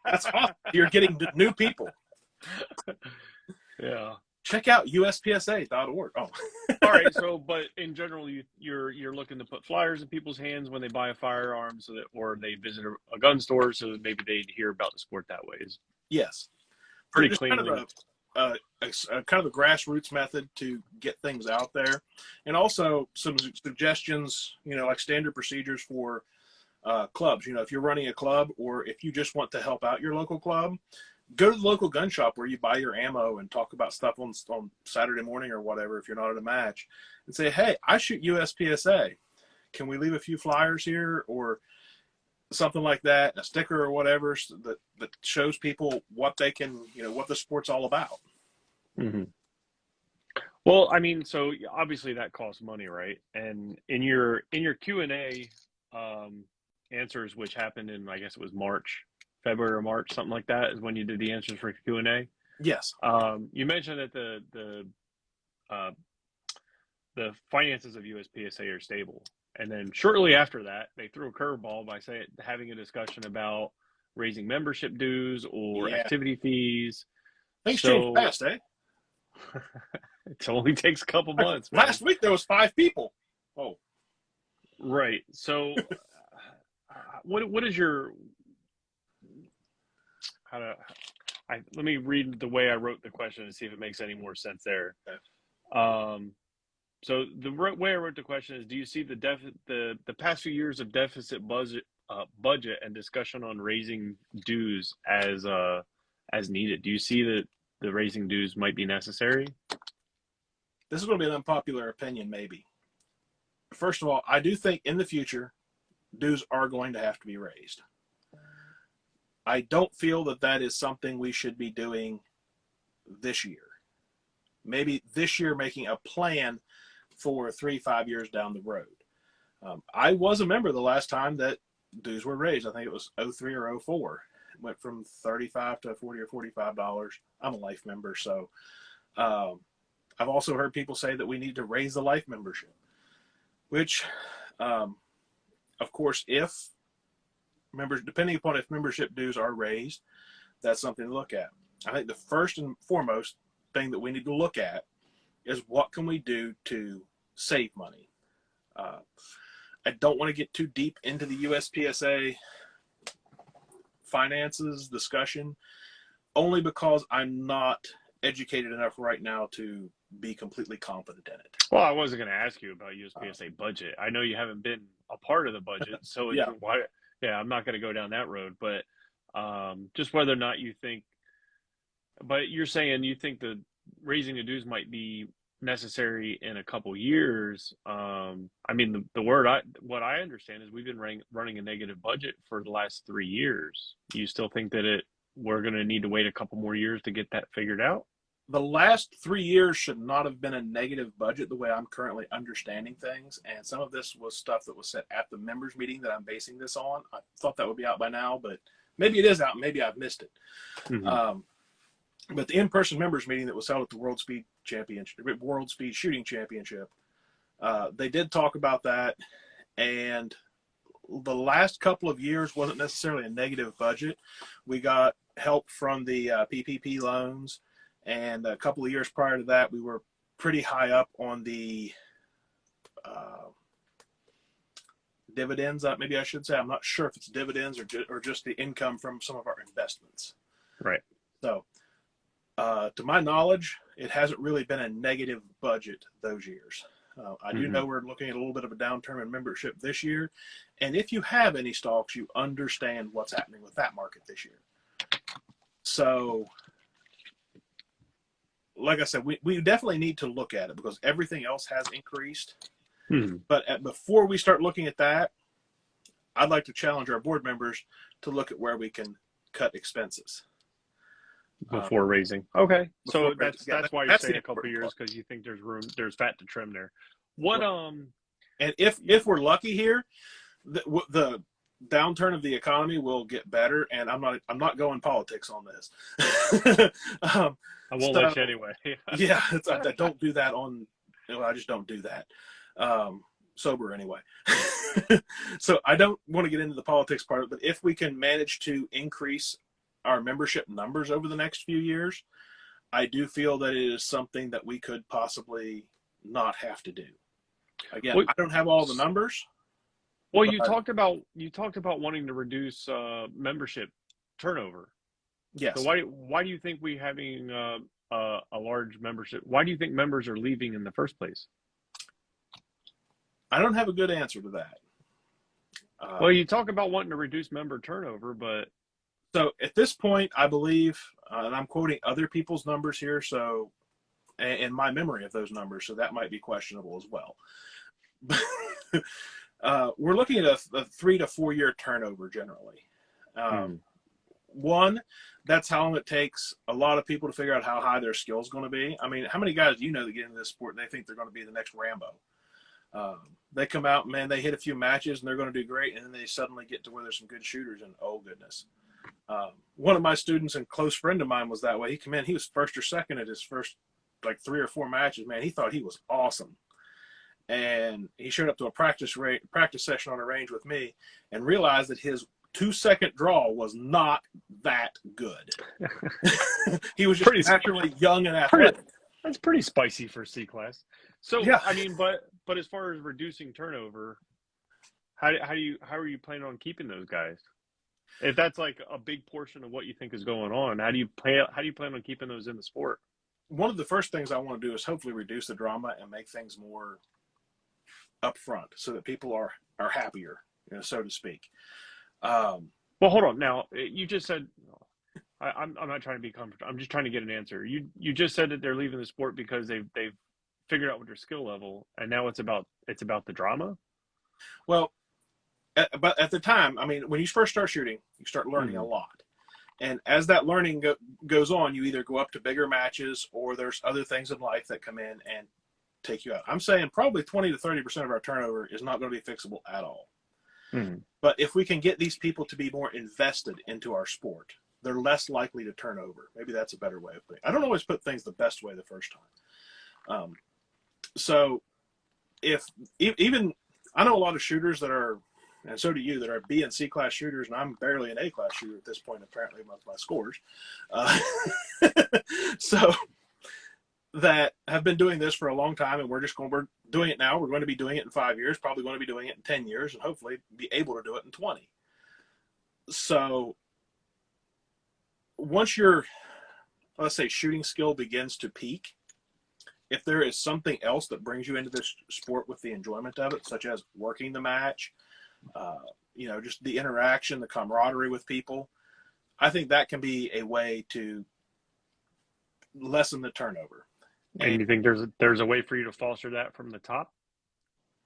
That's awesome. You're getting new people. Yeah. Check out USPSA.org. Oh, all right. So, but in general, you're looking to put flyers in people's hands when they buy a firearm, so that, or they visit a gun store, so that maybe they hear about the sport that way. Yes, pretty clean. Kind of a grassroots method to get things out there, and also some suggestions. Like standard procedures for clubs. If you're running a club, or if you just want to help out your local club, go to the local gun shop where you buy your ammo and talk about stuff on Saturday morning or whatever if you're not at a match, and say, hey, I shoot USPSA. Can we leave a few flyers here or something like that, a sticker or whatever that shows people what they can, what the sport's all about. Mm-hmm. Well, I mean, so obviously that costs money, right? And in your Q&A answers, which happened in, I guess it was February or March, something like that, is when you did the answers for Q&A. Yes. You mentioned that the finances of USPSA are stable, and then shortly after that, they threw a curveball by having a discussion about raising membership dues or activity fees. Things change fast, eh? It only takes a couple months. Man. Last week there was 5 people. Oh, right. So, what is your let me read the way I wrote the question and see if it makes any more sense there. Okay. So the way I wrote the question is: do you see the past few years of deficit budget and discussion on raising dues as needed? Do you see that the raising dues might be necessary? This is going to be an unpopular opinion, maybe. First of all, I do think in the future dues are going to have to be raised. I don't feel that is something we should be doing this year. Maybe this year making a plan for 3-5 years down the road. I was a member the last time that dues were raised. I think it was 03 or 04. It went from $35 to $40 or $45. I'm a life member, so I've also heard people say that we need to raise the life membership, which, of course, depending upon if membership dues are raised, that's something to look at. I think the first and foremost thing that we need to look at is what can we do to save money. I don't want to get too deep into the USPSA finances discussion, only because I'm not educated enough right now to be completely competent in it. Well, I wasn't going to ask you about USPSA budget. I know you haven't been a part of the budget, so I'm not going to go down that road. But just whether or not you think, but you're saying you think the raising the dues might be necessary in a couple years. I mean, what I understand is we've been running a negative budget for the last 3 years. Do you still think that we're going to need to wait a couple more years to get that figured out? The last 3 years should not have been a negative budget the way I'm currently understanding things. And some of this was stuff that was said at the members meeting that I'm basing this on. I thought that would be out by now, but maybe it is out. Maybe I've missed it. Mm-hmm. But the in-person members meeting that was held at the World Speed Shooting Championship, they did talk about that. And the last couple of years wasn't necessarily a negative budget. We got help from the PPP loans. And a couple of years prior to that, we were pretty high up on the dividends. Maybe I should say, I'm not sure if it's dividends or just the income from some of our investments. Right. So, to my knowledge, it hasn't really been a negative budget those years. I do know we're looking at a little bit of a downturn in membership this year. And if you have any stocks, you understand what's happening with that market this year. So, like I said, we definitely need to look at it because everything else has increased. Mm-hmm. But before we start looking at that, I'd like to challenge our board members to look at where we can cut expenses before raising. Okay, so before raising. that's why you're That's saying the a couple of important years, part. because you think there's fat to trim there. What And if we're lucky here, the downturn of the economy will get better. And I'm not going politics on this. I won't let you anyway. Yeah, I don't do that on. I just don't do that. Sober anyway. So I don't want to get into the politics part, but if we can manage to increase our membership numbers over the next few years, I do feel that it is something that we could possibly not have to do. Again, I don't have all the numbers. Well, you talked about wanting to reduce membership turnover. Yes. So why do you think we having a large membership? Why do you think members are leaving in the first place? I don't have a good answer to that. Well, you talk about wanting to reduce member turnover, but so at this point, I believe, and I'm quoting other people's numbers here, so and my memory of those numbers, so that might be questionable as well. We're looking at a 3 to 4 year turnover generally. One, that's how long it takes a lot of people to figure out how high their skill is going to be. I mean, how many guys do you know that get into this sport and they think they're going to be the next Rambo? They come out, man, they hit a few matches and they're going to do great, and then they suddenly get to where there's some good shooters, and oh goodness. One of my students and close friend of mine was that way. He came in, he was first or second at his first like 3 or 4 matches. Man, he thought he was awesome. And he showed up to a practice session on a range with me and realized that his 2-second draw was not that good. He was just naturally young and athletic. That's pretty spicy for C class. So yeah. I mean, but as far as reducing turnover, how are you planning on keeping those guys? If that's like a big portion of what you think is going on, how do you plan on keeping those in the sport? One of the first things I want to do is hopefully reduce the drama and make things more upfront so that people are happier, so to speak. Well, hold on. Now, you just said, I'm not trying to be comfortable. I'm just trying to get an answer. You just said that they're leaving the sport because they've figured out what their skill level, and now it's about the drama. Well, but at the time, I mean, when you first start shooting, you start learning a lot. And as that learning goes on, you either go up to bigger matches or there's other things in life that come in and take you out. I'm saying probably 20 to 30% of our turnover is not going to be fixable at all. But if we can get these people to be more invested into our sport, they're less likely to turn over. Maybe that's a better way of putting it. I don't always put things the best way the first time. So if even I know a lot of shooters that are, and so do you, that are B and C class shooters, and I'm barely an A class shooter at this point, apparently, with my scores. So that have been doing this for a long time, and we're doing it now. We're going to be doing it in 5 years, probably going to be doing it in 10 years, and hopefully be able to do it in 20. So once your, let's say, shooting skill begins to peak, if there is something else that brings you into this sport with the enjoyment of it, such as working the match, just the interaction, the camaraderie with people, I think that can be a way to lessen the turnover. And you think there's a way for you to foster that from the top?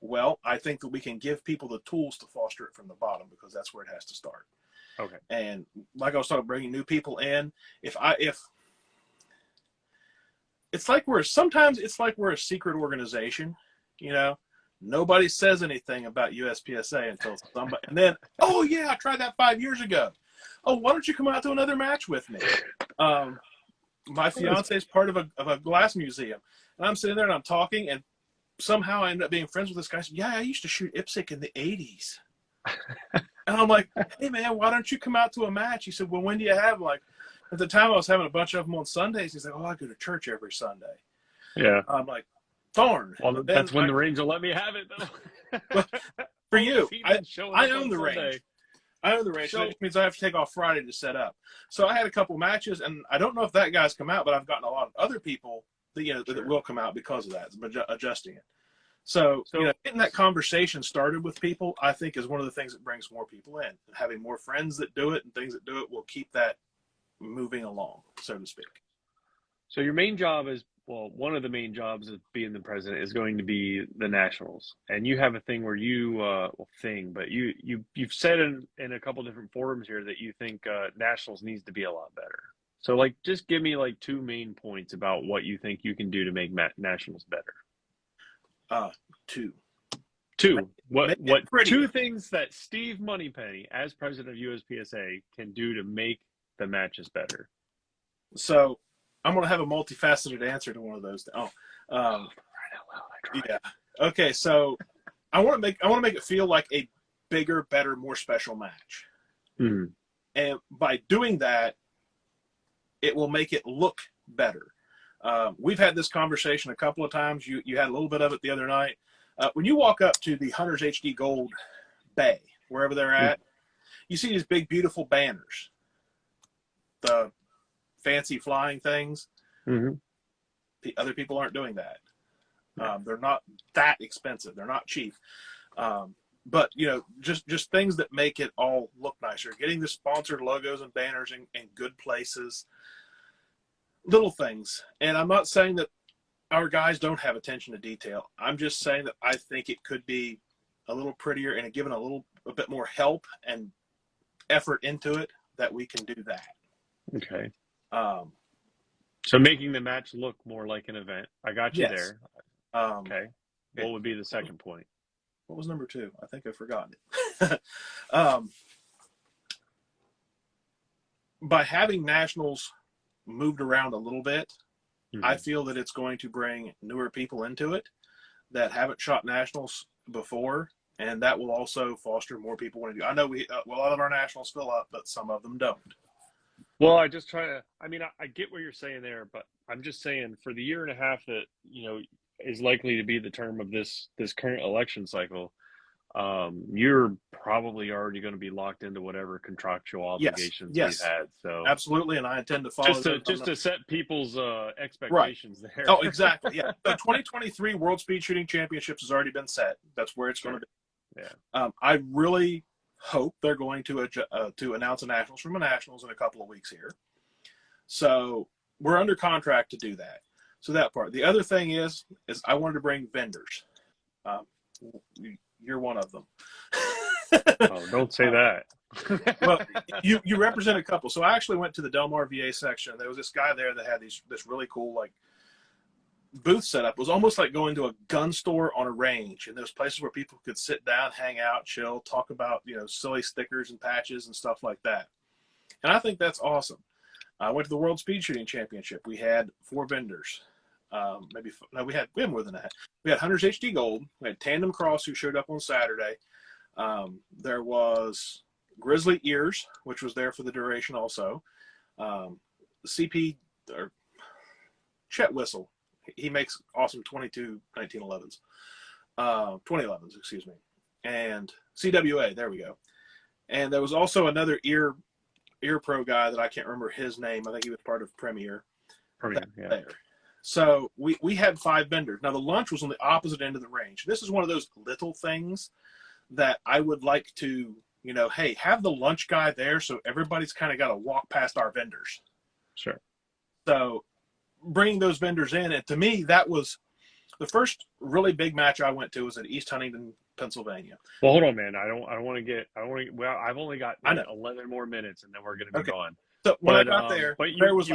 Well, I think that we can give people the tools to foster it from the bottom, because that's where it has to start. Okay. And like I was talking, bringing new people in, if it's like we're a secret organization, nobody says anything about USPSA until somebody, and then, oh yeah, I tried that 5 years ago. Oh, why don't you come out to another match with me? My fiance is part of a glass museum, and I'm sitting there and I'm talking, and somehow I end up being friends with this guy. Said, yeah, I used to shoot IPSC in the 80s. And I'm like, hey man, why don't you come out to a match? He said, well, when do you have them? Like, at the time I was having a bunch of them on Sundays. He's like, oh, I go to church every Sunday. Yeah. I'm like, darn. Well, that's when the range will let me have it, though. Well, for you, I own the range. I own the range, so that means I have to take off Friday to set up. So I had a couple matches, and I don't know if that guy's come out, but I've gotten a lot of other people that, that will come out because of that, adjusting it. So getting that conversation started with people, I think, is one of the things that brings more people in. Having more friends that do it and things that do it will keep that moving along, so to speak. So your main job Well, one of the main jobs of being the president is going to be the nationals, and you have a thing where but you've said in a couple different forums here that you think nationals needs to be a lot better. So, like, just give me like two main points about what you think you can do to make nationals better. Two. What two things that Steve Moneypenny, as president of USPSA, can do to make the matches better? So I'm going to have a multifaceted answer to one of those. Yeah. Okay. So I want to make it feel like a bigger, better, more special match. Mm-hmm. And by doing that, it will make it look better. We've had this conversation a couple of times. You had a little bit of it the other night. When you walk up to the Hunters HD Gold Bay, wherever they're at, you see these big, beautiful banners, the fancy flying things. Mm-hmm. The other people aren't doing that. They're not that expensive. They're not cheap. But, just things that make it all look nicer. Getting the sponsored logos and banners in good places. Little things. And I'm not saying that our guys don't have attention to detail. I'm just saying that I think it could be a little prettier and given a bit more help and effort into it that we can do that. Okay. So making the match look more like an event. I got you there. Okay. What would be the second point? What was number two? I think I've forgotten it. By having nationals moved around a little bit, I feel that it's going to bring newer people into it that haven't shot nationals before, and that will also foster more people wanting to do. I know a lot of our nationals fill up, but some of them don't. Well, I get what you're saying there, but I'm just saying for the year and a half that, is likely to be the term of this current election cycle, you're probably already going to be locked into whatever contractual obligations we've had. So absolutely, and I intend to follow just to set people's expectations there. Oh, exactly. Yeah, the 2023 World Speed Shooting Championships has already been set. That's where it's going to be. Yeah. I really hope they're going to announce a nationals from a nationals in a couple of weeks here. So we're under contract to do that. So that part. The other thing is I wanted to bring vendors. You're one of them. Oh, don't say that. Well, you represent a couple. So I actually went to the Del Mar VA section. There was this guy there that had this really cool booth set up. It was almost like going to a gun store on a range, and there's places where people could sit down, hang out, chill, talk about silly stickers and patches and stuff like that. And I think that's awesome. I went to the World Speed Shooting Championship. We had 4 vendors. We had more than that. We had Hunters HD Gold. We had Tandem Cross, who showed up on Saturday. There was Grizzly Ears, which was there for the duration also. CP or Chet Whistle. He makes awesome 2011s, excuse me. And CWA, there we go. And there was also another ear pro guy that I can't remember his name. I think he was part of Premier. Yeah. There. So we had 5 vendors. Now the lunch was on the opposite end of the range. This is one of those little things that I would like to, hey, have the lunch guy there so everybody's kind of got to walk past our vendors. Sure. So bringing those vendors in, and to me, that was the first really big match I went to was at East Huntington, Pennsylvania. Well, hold on, man. Well, I've only got 11 more minutes, and then we're going to be gone. So when I got there, there was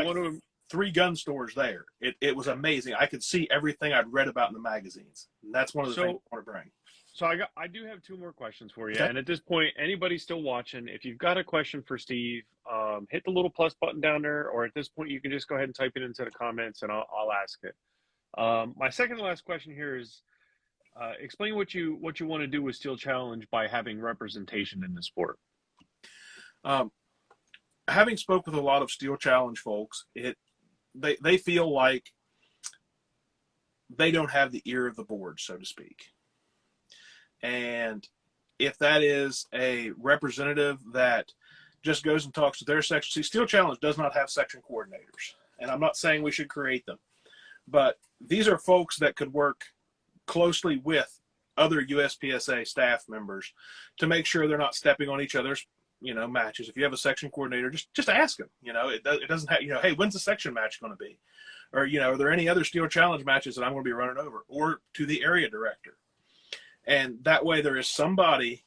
3 gun stores there. It was amazing. I could see everything I'd read about in the magazines. And that's one of the things I want to bring. So I do have 2 more questions for you. Okay. And at this point, anybody still watching, if you've got a question for Steve, hit the little plus button down there, or at this point, you can just go ahead and type it into the comments, and I'll ask it. My second to last question here is, explain what you want to do with Steel Challenge by having representation in the sport. Having spoke with a lot of Steel Challenge folks, they feel like they don't have the ear of the board, so to speak. And if that is a representative that just goes and talks to their section, see, Steel Challenge does not have section coordinators, and I'm not saying we should create them, but these are folks that could work closely with other USPSA staff members to make sure they're not stepping on each other's matches, if you have a section coordinator, just ask them. It doesn't have, hey, when's the section match going to be? Or, are there any other Steel Challenge matches that I'm going to be running over? Or to the area director. And that way there is somebody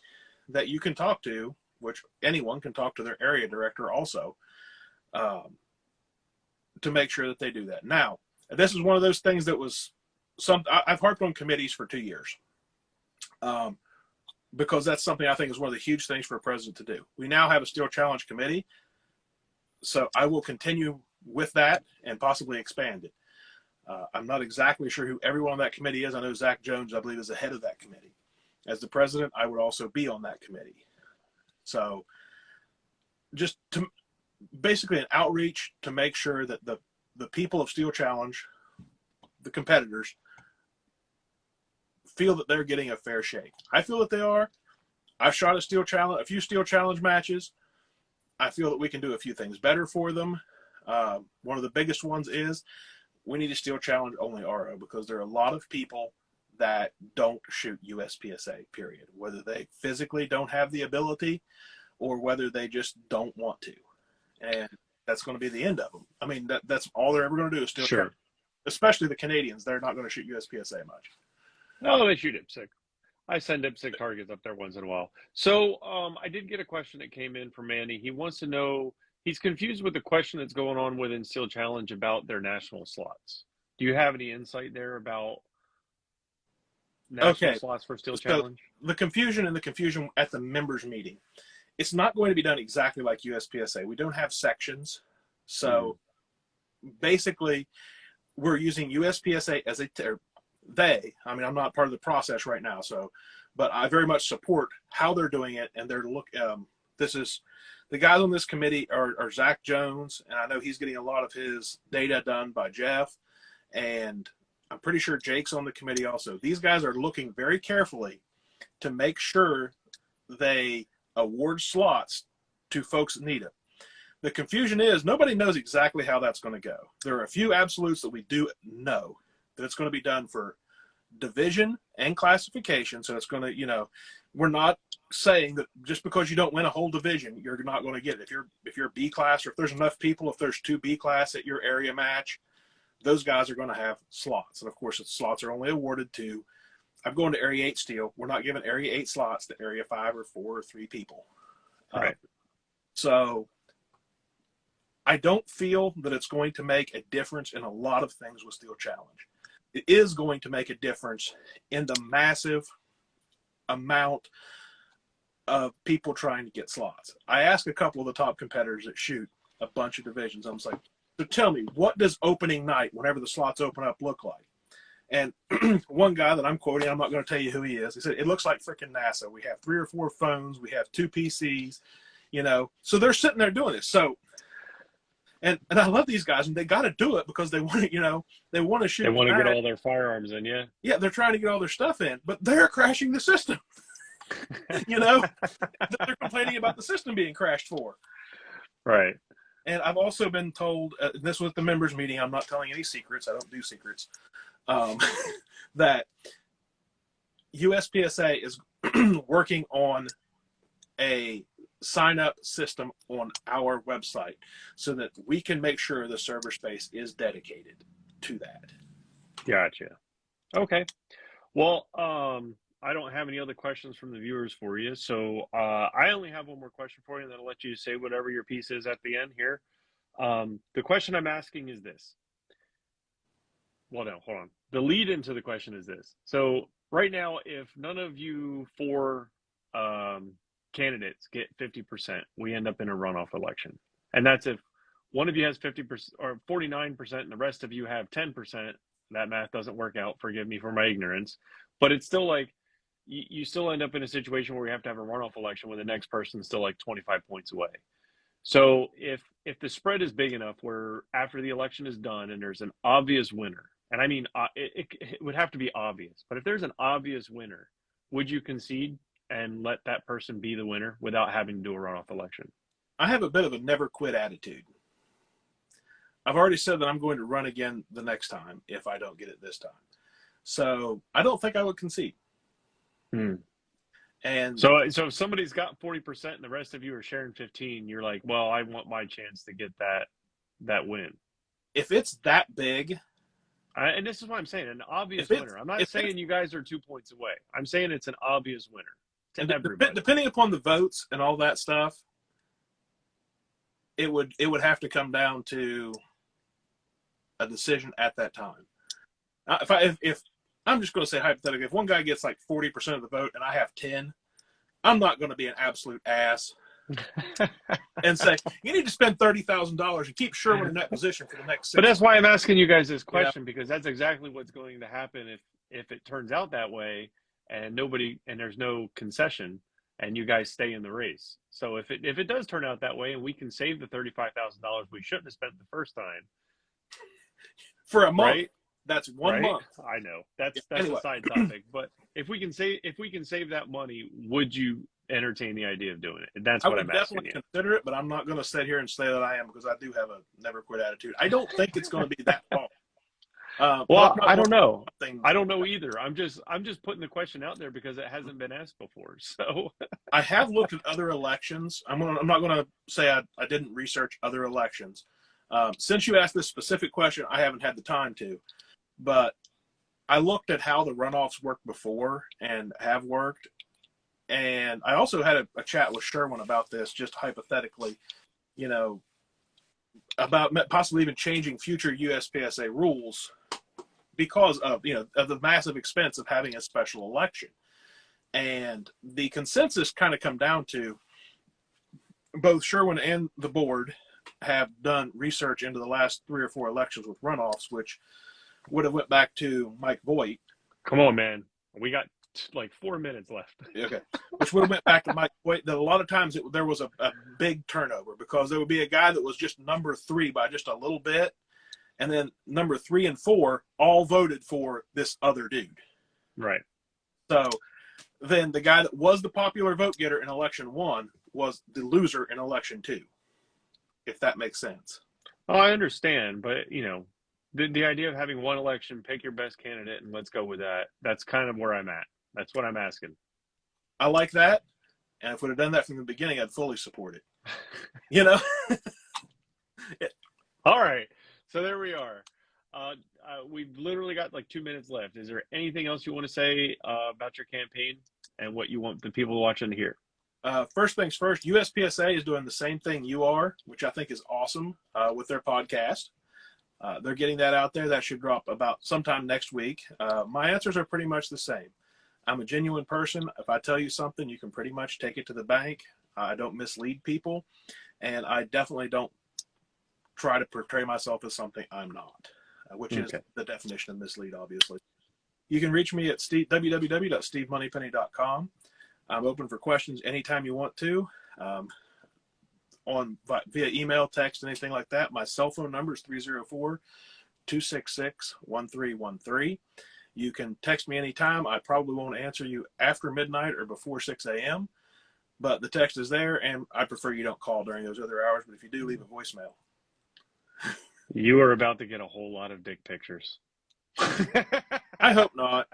that you can talk to, which anyone can talk to their area director also, to make sure that they do that. Now, this is one of those things that was I've harped on committees for 2 years. Because that's something I think is one of the huge things for a president to do. We now have a Steel Challenge committee, so I will continue with that and possibly expand it. I'm not exactly sure who everyone on that committee is. I know Zach Jones, I believe, is the head of that committee. As the president, I would also be on that committee. So just to basically an outreach to make sure that the people of Steel Challenge, the competitors, feel that they're getting a fair shake. I feel that they are. I've shot a few Steel Challenge matches. I feel that we can do a few things better for them. One of the biggest ones is we need a Steel Challenge only RO, because there are a lot of people that don't shoot USPSA, period. Whether they physically don't have the ability or whether they just don't want to. And that's going to be the end of them. I mean, that's all they're ever going to do is Steel Challenge. Especially the Canadians. They're not going to shoot USPSA much. No, they shoot IPSC. I send IPSC targets up there once in a while. So I did get a question that came in from Manny. He wants to know, he's confused with the question that's going on within Steel Challenge about their national slots. Do you have any insight there about national slots for Steel Challenge? The confusion at the members meeting. It's not going to be done exactly like USPSA. We don't have sections. So basically, we're using USPSA as I'm not part of the process right now, but I very much support how they're doing it. And this is the guys on this committee are Zach Jones, and I know he's getting a lot of his data done by Jeff, and I'm pretty sure Jake's on the committee also. These guys are looking very carefully to make sure they award slots to folks that need it. The confusion is nobody knows exactly how that's going to go. There are a few absolutes that we do know that it's going to be done for division and classification. So it's going to, we're not saying that just because you don't win a whole division, you're not going to get it. If you're B class, or if there's enough people, if there's 2 B class at your area match, those guys are going to have slots. And of course, the slots are only awarded to, I'm going to Area 8 Steel. We're not giving Area 8 slots to Area 5 or 4 or 3 people. Right. So I don't feel that it's going to make a difference in a lot of things with Steel Challenge. It is going to make a difference in the massive amount of people trying to get slots. I asked a couple of the top competitors that shoot a bunch of divisions. I was like, so tell me, what does opening night, whenever the slots open up, look like? And one guy that I'm quoting, I'm not going to tell you who he is, he said, it looks like freaking NASA. We have 3 or 4 phones. We have 2 PCs, So they're sitting there doing this. So, and I love these guys, and they got to do it because they want to, they want to shoot. They want to get all their firearms in, yeah. Yeah, they're trying to get all their stuff in, but they're crashing the system. They're complaining about the system being crashed for. Right. And I've also been told, this was the members meeting, I'm not telling any secrets, I don't do secrets, that USPSA is working on a sign-up system on our website so that we can make sure the server space is dedicated to that. Gotcha. Okay. Well, I don't have any other questions from the viewers for you. So I only have one more question for you, and then I'll let you say whatever your piece is at the end here. The question I'm asking is this. Well, no, hold on. The lead into the question is this. So right now, if none of you 4 candidates get 50%, we end up in a runoff election. And that's if one of you has 50% or 49% and the rest of you have 10%. That math doesn't work out. Forgive me for my ignorance. But it's still like you still end up in a situation where we have to have a runoff election when the next person's still like 25 points away. So if the spread is big enough where after the election is done and there's an obvious winner, and I mean, it would have to be obvious, but if there's an obvious winner, would you concede and let that person be the winner without having to do a runoff election? I have a bit of a never quit attitude. I've already said that I'm going to run again the next time if I don't get it this time. So I don't think I would concede. And So if somebody's got 40% and the rest of you are sharing 15, you're like, well, I want my chance to get that win. if it's that big, And this is what I'm saying, an obvious if it's winner. I'm not if it's saying you guys are 2 points away. I'm saying it's an obvious winner and to everybody. depending upon the votes and all that stuff, it would have to come down to a decision at that time. If I'm just going to say hypothetically, if one guy gets like 40% of the vote and I have 10, I'm not going to be an absolute ass and say you need to spend $30,000 and keep Sherwin in that position for the next 6 But that's why I'm asking you guys this Yeah. question, because that's exactly what's going to happen if it turns out that way and there's no concession and you guys stay in the race. So if it does turn out that way and we can save the $35,000 we shouldn't have spent the first time for a month. Right? That's 1 month. I know that's Anyway. a side topic, but if we can save that money, would you entertain the idea of doing it? And that's I what would I'm asking definitely you. consider it, but I'm not going to sit here and say that I am, because I do have a never quit attitude. I don't think it's going to be that long. Well, I don't know. Thing. I don't know either. I'm just putting the question out there because it hasn't been asked before. So I have looked at other elections. I'm not going to say I didn't research other elections. Since you asked this specific question, I haven't had the time to, but I looked at how the runoffs worked before and have worked. And I also had a chat with Sherwin about this, just hypothetically, about possibly even changing future USPSA rules because of the massive expense of having a special election. And the consensus kind of come down to both Sherwin and the board have done research into the last 3 or 4 elections with runoffs, which would have went back to Mike Voigt. Come on, man. We got like 4 minutes left. Okay. Which would have went back to Mike Voigt. That a lot of times there was a big turnover because there would be a guy that was just number 3 by just a little bit. And then number 3 and 4 all voted for this other dude. Right. So then the guy that was the popular vote getter in election 1 was the loser in election 2, if that makes sense. Oh, I understand. But, the idea of having one election, pick your best candidate, and let's go with that. That's kind of where I'm at. That's what I'm asking. I like that. And if we'd have done that from the beginning, I'd fully support it. All right. So there we are. We've literally got like 2 minutes left. Is there anything else you want to say about your campaign and what you want the people watching to hear? First things first, USPSA is doing the same thing you are, which I think is awesome with their podcast. They're getting that out there. That should drop about sometime next week. My answers are pretty much the same. I'm a genuine person. If I tell you something, you can pretty much take it to the bank. I don't mislead people, and I definitely don't try to portray myself as something I'm not, which is the definition of mislead, obviously. You can reach me at www.stevemoneypenny.com. I'm open for questions anytime you want to. Via email, text, anything like that. My cell phone number is 304-266-1313. You can text me anytime. I probably won't answer you after midnight or before 6 a.m., but the text is there, and I prefer you don't call during those other hours, but if you do, leave a voicemail. You are about to get a whole lot of dick pictures. I hope not.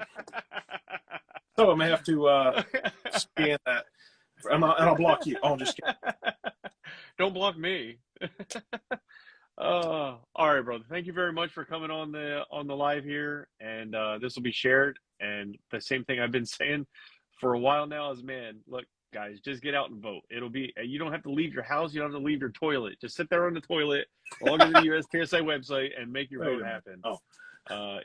So I may have to scan that. And I'll block you. Oh, just kidding. Don't block me. All right, brother. Thank you very much for coming on the live here, and this will be shared. And the same thing I've been saying for a while now is, man, look, guys, just get out and vote. You don't have to leave your house. You don't have to leave your toilet. Just sit there on the toilet, log into the USPSA website, and make your vote happen. Oh,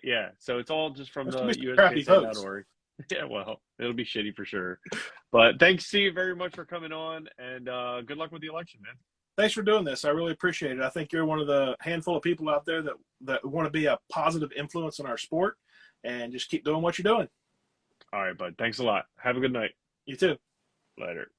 yeah. So it's all just from the USPSA.org. Yeah, well, it'll be shitty for sure. But thanks, Steve, very much for coming on, and good luck with the election, man. Thanks for doing this. I really appreciate it. I think you're one of the handful of people out there that want to be a positive influence in our sport, and just keep doing what you're doing. All right, bud. Thanks a lot. Have a good night. You too. Later.